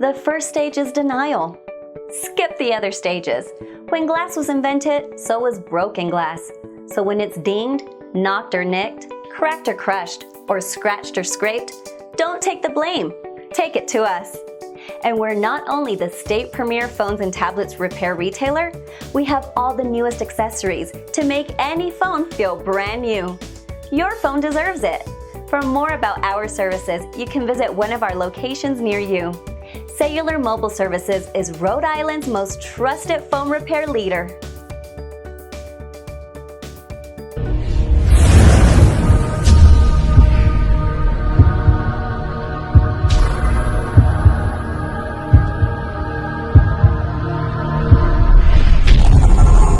The first stage is denial. Skip the other stages. When glass was invented, so was broken glass. So when it's dinged, knocked or nicked, cracked or crushed, or scratched or scraped, don't take the blame. Take it to us. And we're not only the state premier phones and tablets repair retailer, we have all the newest accessories to make any phone feel brand new. Your phone deserves it. For more about our services, you can visit one of our locations near you. Cellular Mobile Services is Rhode Island's most trusted phone repair leader.